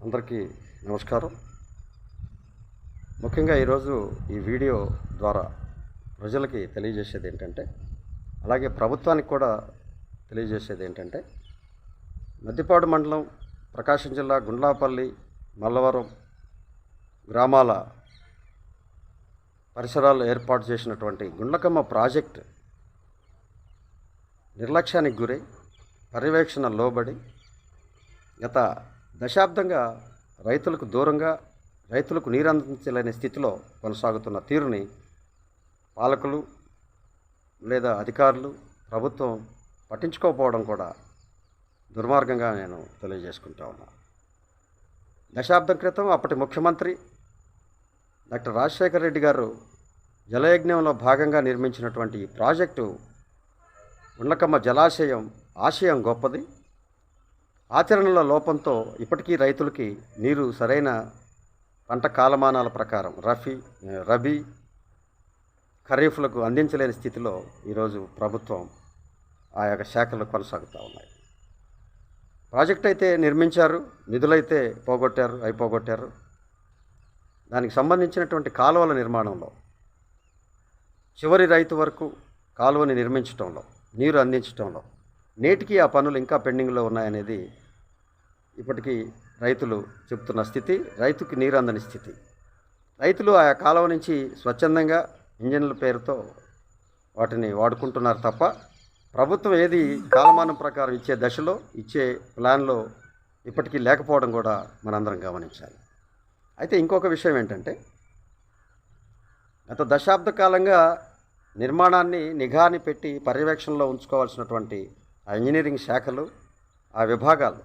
అందరికీ నమస్కారం. ముఖ్యంగా ఈరోజు ఈ వీడియో ద్వారా ప్రజలకి తెలియజేసేది ఏంటంటే, అలాగే ప్రభుత్వానికి కూడా తెలియజేసేది ఏంటంటే, మద్దిపాడు మండలం, ప్రకాశం జిల్లా గుండ్లాపల్లి, మల్లవరం గ్రామాల పరిసరాల్లో ఏర్పాటు చేసినటువంటి గుండ్లకమ్మ ప్రాజెక్ట్ నిర్లక్ష్యానికి గురై పర్యవేక్షణ లోబడి గత దశాబ్దంగా రైతులకు దూరంగా, రైతులకు నీరు అందించలేని స్థితిలో కొనసాగుతున్న తీరుని పాలకులు లేదా అధికారులు, ప్రభుత్వం పట్టించుకోకపోవడం కూడా దుర్మార్గంగా నేను తెలియజేసుకుంటా ఉన్నా. దశాబ్దం క్రితం అప్పటి ముఖ్యమంత్రి డాక్టర్ రాజశేఖర రెడ్డి గారు జలయజ్ఞంలో భాగంగా నిర్మించినటువంటి ఈ ప్రాజెక్టు గుండ్లకమ్మ జలాశయం ఆశయం గొప్పది. ఆచరణలో లోపంతో ఇప్పటికీ రైతులకి నీరు సరైన పంట కాలమానాల ప్రకారం రబీ, ఖరీఫ్లకు అందించలేని స్థితిలో ఈరోజు ప్రభుత్వం ఆ యొక్క శాఖలు కొనసాగుతూ ఉన్నాయి. ప్రాజెక్ట్ అయితే నిర్మించారు, నిధులైతే అయిపోగొట్టారు. దానికి సంబంధించినటువంటి కాలువల నిర్మాణంలో, చివరి రైతు వరకు కాలువని నిర్మించడంలో, నీరు అందించడంలో నేటికి ఆ పనులు ఇంకా పెండింగ్లో ఉన్నాయనేది ఇప్పటికీ రైతులు చెప్తున్న స్థితి. రైతుకి నీరు అందని స్థితి. రైతులు ఆ కాలువ నుంచి స్వచ్ఛందంగా ఇంజన్ల పేరుతో వాటిని వాడుకుంటున్నారు తప్ప, ప్రభుత్వం ఏది కాలమానం ప్రకారం ఇచ్చే దశలో, ఇచ్చే ప్లాన్లో ఇప్పటికీ లేకపోవడం కూడా మనందరం గమనించాలి. అయితే ఇంకొక విషయం ఏంటంటే, గత దశాబ్ద కాలంగా నిర్మాణాన్ని నిఘాని పెట్టి పర్యవేక్షణలో ఉంచుకోవాల్సినటువంటి ఆ ఇంజనీరింగ్ శాఖలు, ఆ విభాగాలు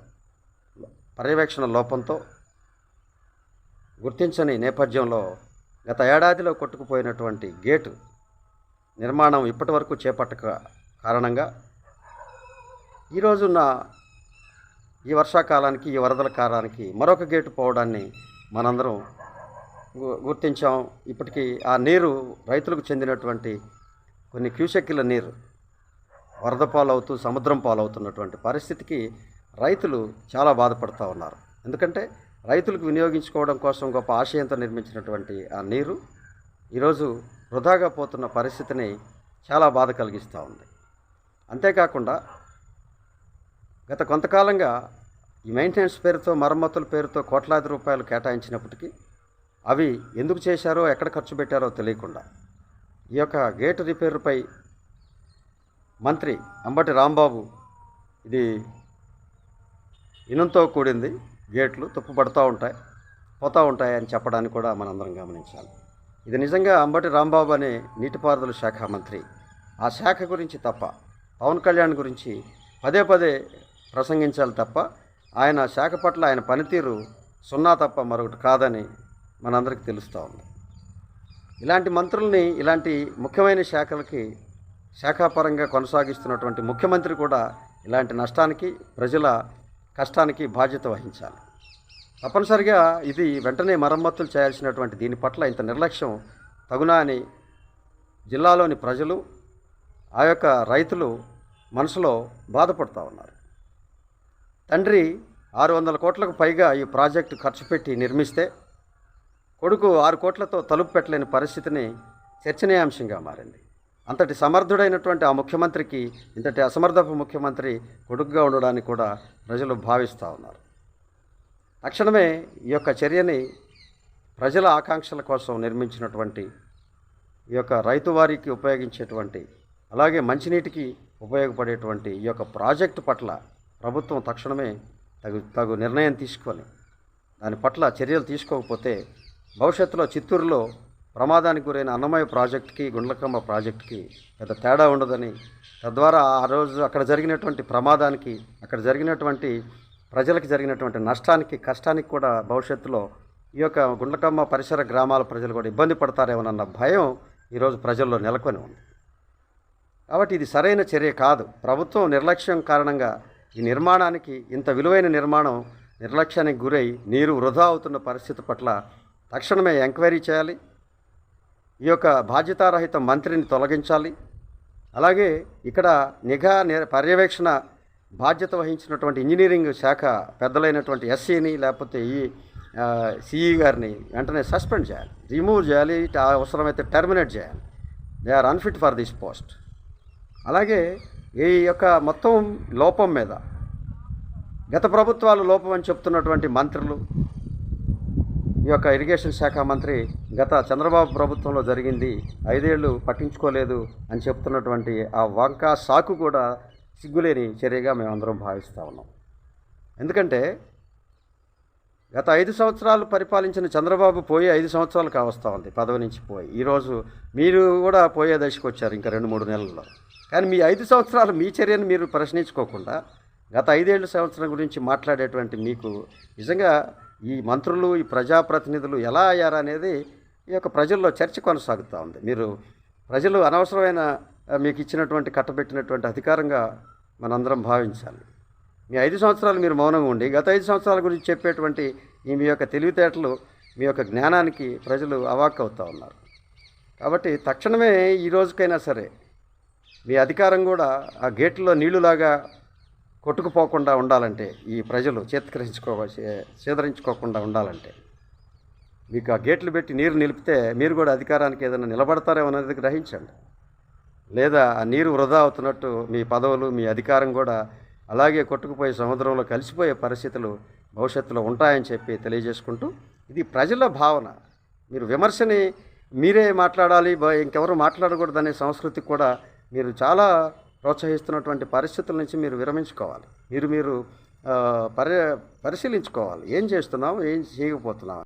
పర్యవేక్షణ లోపంతో గుర్తించని నేపథ్యంలో గత ఏడాదిలో కొట్టుకుపోయినటువంటి గేటు నిర్మాణం ఇప్పటి వరకు చేపట్టక కారణంగా ఈరోజున్న ఈ వర్షాకాలానికి, ఈ వరదల కాలానికి మరొక గేటు పోవడాన్ని మనందరం గుర్తించాం. ఇప్పటికీ ఆ నీరు రైతులకు చెందినటువంటి కొన్ని క్యూసెక్కుల నీరు వరద పాలవుతూ సముద్రం పాలవుతున్నటువంటి పరిస్థితికి రైతులు చాలా బాధపడుతూ ఉన్నారు. ఎందుకంటే రైతులకు వినియోగించుకోవడం కోసం గొప్ప ఆశయంతో నిర్మించినటువంటి ఆ నీరు ఈరోజు వృధాగా పోతున్న పరిస్థితిని చాలా బాధ కలిగిస్తూ ఉంది. అంతేకాకుండా గత కొంతకాలంగా ఈ మెయింటెనెన్స్ పేరుతో, మరమ్మతుల పేరుతో కోట్లాది రూపాయలు కేటాయించినప్పటికీ అవి ఎందుకు చేశారో, ఎక్కడ ఖర్చు పెట్టారో తెలియకుండా ఈ యొక్క గేటు రిపేరుపై మంత్రి అంబటి రాంబాబు, ఇది ఇనుంతో కూడింది, గేట్లు తుప్పు పోతూ ఉంటాయి అని చెప్పడానికి కూడా మనందరం గమనించాలి. ఇది నిజంగా అంబటి రాంబాబు అనే నీటిపారుదల శాఖ మంత్రి ఆ శాఖ గురించి తప్ప, పవన్ కళ్యాణ్ గురించి పదే ప్రసంగించాలి తప్ప, ఆయన శాఖ పట్ల ఆయన పనితీరు సున్నా తప్ప మరొకటి కాదని మనందరికీ తెలుస్తూ ఉంది. ఇలాంటి మంత్రుల్ని, ఇలాంటి ముఖ్యమైన శాఖలకి శాఖాపరంగా కొనసాగిస్తున్నటువంటి ముఖ్యమంత్రి కూడా ఇలాంటి నష్టానికి, ప్రజల కష్టానికి బాధ్యత వహించాలి. తప్పనిసరిగా ఇది వెంటనే మరమ్మతులు చేయాల్సినటువంటి దీని పట్ల ఇంత నిర్లక్ష్యం తగునా అని జిల్లాలోని ప్రజలు, ఆ యొక్క రైతులు మనసులో బాధపడుతూ ఉన్నారు. తండ్రి 600 కోట్లకు పైగా ఈ ప్రాజెక్టు ఖర్చు పెట్టి నిర్మిస్తే కొడుకు 6 కోట్లతో తలుపు పెట్టలేని పరిస్థితిని చర్చనీయాంశంగా మారింది. అంతటి సమర్థుడైనటువంటి ఆ ముఖ్యమంత్రికి ఇంతటి అసమర్థపు ముఖ్యమంత్రి కొడుకుగా ఉండడానికి కూడా ప్రజలు భావిస్తూ ఉన్నారు. తక్షణమే ఈ యొక్క చర్యని ప్రజల ఆకాంక్షల కోసం నిర్మించినటువంటి ఈ యొక్క రైతువారికి ఉపయోగించేటువంటి, అలాగే మంచినీటికి ఉపయోగపడేటువంటి ఈ యొక్క ప్రాజెక్టు పట్ల ప్రభుత్వం తక్షణమే తగు నిర్ణయం తీసుకొని దాని పట్ల చర్యలు తీసుకోకపోతే భవిష్యత్తులో చిత్తూరులో ప్రమాదానికి గురైన అన్నమయ్య ప్రాజెక్టుకి, గుండ్లకమ్మ ప్రాజెక్టుకి పెద్ద తేడా ఉండదని, తద్వారా ఆ రోజు అక్కడ జరిగినటువంటి ప్రమాదానికి, అక్కడ జరిగినటువంటి ప్రజలకు జరిగినటువంటి నష్టానికి, కష్టానికి కూడా భవిష్యత్తులో ఈ యొక్క గుండ్లకమ్మ పరిసర గ్రామాల ప్రజలు కూడా ఇబ్బంది పడతారేమోనన్న భయం ఈరోజు ప్రజల్లో నెలకొని ఉంది. కాబట్టి ఇది సరైన చర్య కాదు. ప్రభుత్వం నిర్లక్ష్యం కారణంగా ఈ నిర్మాణానికి, ఇంత విలువైన నిర్మాణం నిర్లక్ష్యానికి గురై నీరు వృధా అవుతున్న పరిస్థితి పట్ల తక్షణమే ఎంక్వైరీ చేయాలి. ఈ యొక్క బాధ్యతారహిత మంత్రిని తొలగించాలి. అలాగే ఇక్కడ పర్యవేక్షణ బాధ్యత వహించినటువంటి ఇంజనీరింగ్ శాఖ పెద్దలైనటువంటి ఎస్సీని లేకపోతే ఈ సిఈ గారిని వెంటనే సస్పెండ్ చేయాలి, రిమూవ్ చేయాలి, అవసరమైతే టర్మినేట్ చేయాలి. They are unfit for this post. అలాగే ఈ యొక్క మొత్తం లోపం మీద గత ప్రభుత్వాలు లోపం అని చెప్తున్నటువంటి మంత్రులు, ఈ యొక్క ఇరిగేషన్ శాఖ మంత్రి గత చంద్రబాబు ప్రభుత్వంలో జరిగింది 5 ఏళ్ళు పట్టించుకోలేదు అని చెప్తున్నటువంటి ఆ వంక సాకు కూడా సిగ్గులేని చర్యగా మేమందరం భావిస్తూ ఉన్నాం. ఎందుకంటే గత 5 సంవత్సరాలు పరిపాలించిన చంద్రబాబు పోయి 5 సంవత్సరాలు కావస్తూ ఉంది పదవి నుంచి పోయి. ఈరోజు మీరు కూడా పోయే దశకు వచ్చారు ఇంకా 2-3 నెలల్లో. కానీ మీ 5 సంవత్సరాలు మీ చర్యను మీరు ప్రశ్నించుకోకుండా గత 5 ఏళ్ళ సంవత్సరం గురించి మాట్లాడేటువంటి మీకు నిజంగా ఈ మంత్రులు, ఈ ప్రజాప్రతినిధులు ఎలా అయ్యారనేది ఈ యొక్క ప్రజల్లో చర్చ కొనసాగుతూ ఉంది. మీరు ప్రజలు అనవసరమైన మీకు ఇచ్చినటువంటి కట్టబెట్టినటువంటి అధికారంగా మనందరం భావించాలి. మీ 5 సంవత్సరాలు మీరు మౌనంగా ఉండి గత 5 సంవత్సరాల గురించి చెప్పేటువంటి మీ యొక్క తెలివితేటలు, మీ యొక్క జ్ఞానానికి ప్రజలు అవాక్కు అవుతూ ఉన్నారు. కాబట్టి తక్షణమే ఈ రోజుకైనా సరే మీ అధికారం కూడా ఆ గేట్లో నీళ్లులాగా కొట్టుకుపోకుండా ఉండాలంటే, ఈ ప్రజలు చేదరించుకోకుండా ఉండాలంటే మీకు ఆ గేట్లు పెట్టి నీరు నిలిపితే మీరు కూడా అధికారానికి ఏదైనా నిలబడతారేమో అనేది గ్రహించండి. లేదా ఆ నీరు వృధా అవుతున్నట్టు మీ పదవులు, మీ అధికారం కూడా అలాగే కొట్టుకుపోయి సముద్రంలో కలిసిపోయే పరిస్థితులు భవిష్యత్తులో ఉంటాయని చెప్పి తెలియజేసుకుంటూ, ఇది ప్రజల భావన. మీరు విమర్శని మీరే మాట్లాడాలి, ఇంకెవరు మాట్లాడకూడదనే సంస్కృతి కూడా మీరు చాలా ప్రోత్సహిస్తున్నటువంటి పరిస్థితుల నుంచి మీరు విరమించుకోవాలి. మీరు పరిశీలించుకోవాలి, ఏం చేస్తున్నాం, ఏం చేయకపోతున్నాం.